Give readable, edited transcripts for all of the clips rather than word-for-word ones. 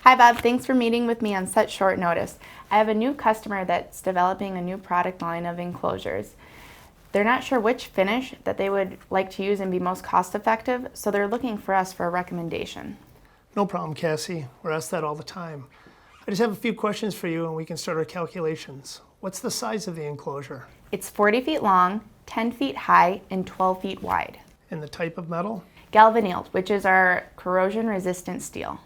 Hi Bob, thanks for meeting with me on such short notice. I have a new customer that's developing a new product line of enclosures. They're not sure which finish that they would like to use and be most cost effective, so they're looking for us for a recommendation. No problem, Cassie. We're asked that all the time. I just have a few questions for you and we can start our calculations. What's the size of the enclosure? It's 40 feet long, 10 feet high, and 12 feet wide. And the type of metal? Galvannealed, which is our corrosion resistant steel.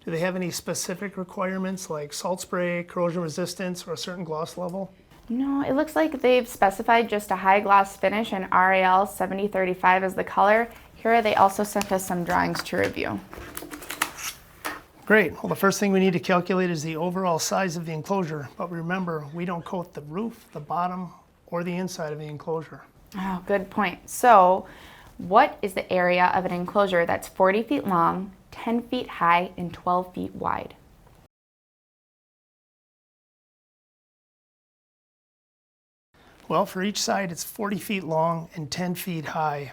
Do they have any specific requirements like salt spray, corrosion resistance, or a certain gloss level? No, it looks like they've specified just a high gloss finish and RAL 7035 as the color. Here they also sent us some drawings to review. Great. Well, the first thing we need to calculate is the overall size of the enclosure. But remember, we don't coat the roof, the bottom, or the inside of the enclosure. Oh, good point. So, what is the area of an enclosure that's 40 feet long, 10 feet high, and 12 feet wide? Well, for each side, it's 40 feet long and 10 feet high,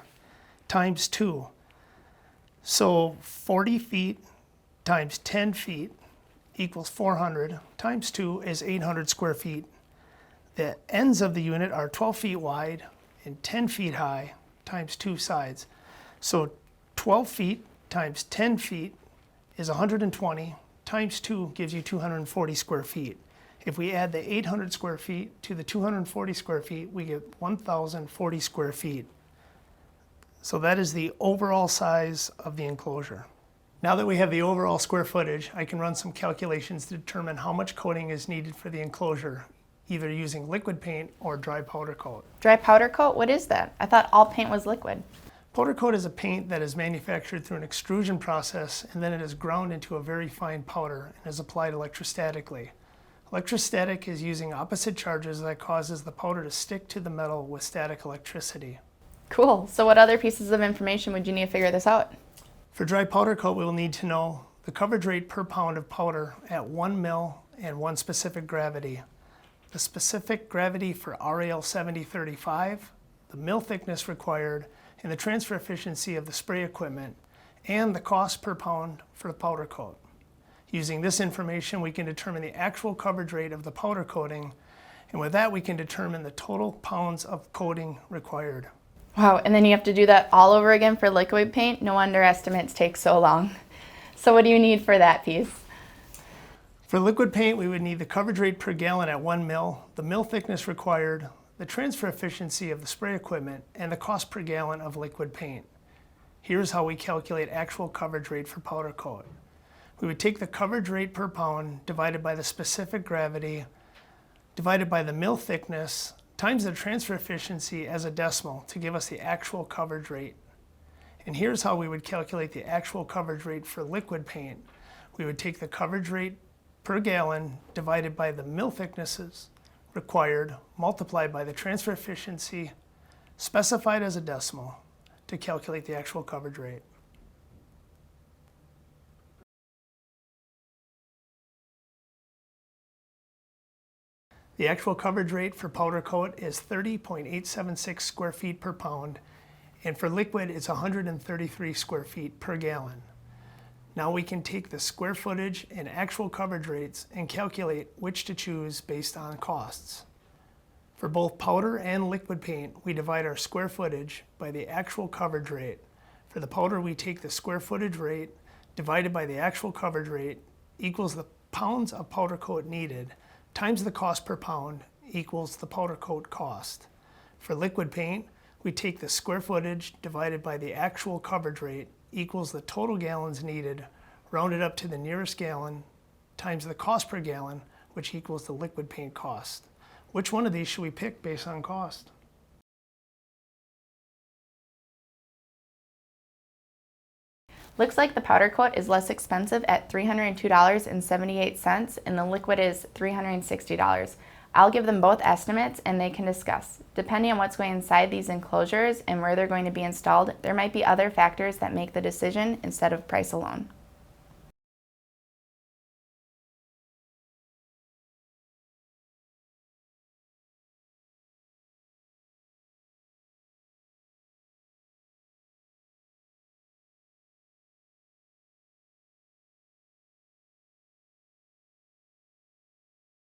times 2. So 40 feet times 10 feet equals 400, times 2 is 800 square feet. The ends of the unit are 12 feet wide and 10 feet high, times 2 sides. So 12 feet times 10 feet is 120, times 2 gives you 240 square feet. If we add the 800 square feet to the 240 square feet, we get 1,040 square feet. So that is the overall size of the enclosure. Now that we have the overall square footage, I can run some calculations to determine how much coating is needed for the enclosure, either using liquid paint or dry powder coat. Dry powder coat? What is that? I thought all paint was liquid. Powder coat is a paint that is manufactured through an extrusion process and then it is ground into a very fine powder and is applied electrostatically. Electrostatic is using opposite charges that causes the powder to stick to the metal with static electricity. Cool. So what other pieces of information would you need to figure this out? For dry powder coat, we will need to know the coverage rate per pound of powder at 1 mil and 1 specific gravity. The specific gravity for RAL 7035, the mil thickness required, and the transfer efficiency of the spray equipment, and the cost per pound for the powder coat. Using this information, we can determine the actual coverage rate of the powder coating, and with that we can determine the total pounds of coating required. Wow, and then you have to do that all over again for liquid paint? No wonder estimates take so long. So what do you need for that piece? For liquid paint, we would need the coverage rate per gallon at 1 mil, the mil thickness required, the transfer efficiency of the spray equipment, and the cost per gallon of liquid paint. Here's how we calculate actual coverage rate for powder coat. We would take the coverage rate per pound divided by the specific gravity, divided by the mil thickness, times the transfer efficiency as a decimal to give us the actual coverage rate. And here's how we would calculate the actual coverage rate for liquid paint. We would take the coverage rate per gallon divided by the mil thicknesses required, multiplied by the transfer efficiency specified as a decimal to calculate the actual coverage rate. The actual coverage rate for powder coat is 30.876 square feet per pound, and for liquid it's 133 square feet per gallon. Now we can take the square footage and actual coverage rates and calculate which to choose based on costs. For both powder and liquid paint, we divide our square footage by the actual coverage rate. For the powder, we take the square footage rate divided by the actual coverage rate equals the pounds of powder coat needed times the cost per pound equals the powder coat cost. For liquid paint, we take the square footage divided by the actual coverage rate equals the total gallons needed, rounded up to the nearest gallon, times the cost per gallon, which equals the liquid paint cost. Which one of these should we pick based on cost? Looks like the powder coat is less expensive at $302.78 and the liquid is $360. I'll give them both estimates and they can discuss. Depending on what's going inside these enclosures and where they're going to be installed, there might be other factors that make the decision instead of price alone.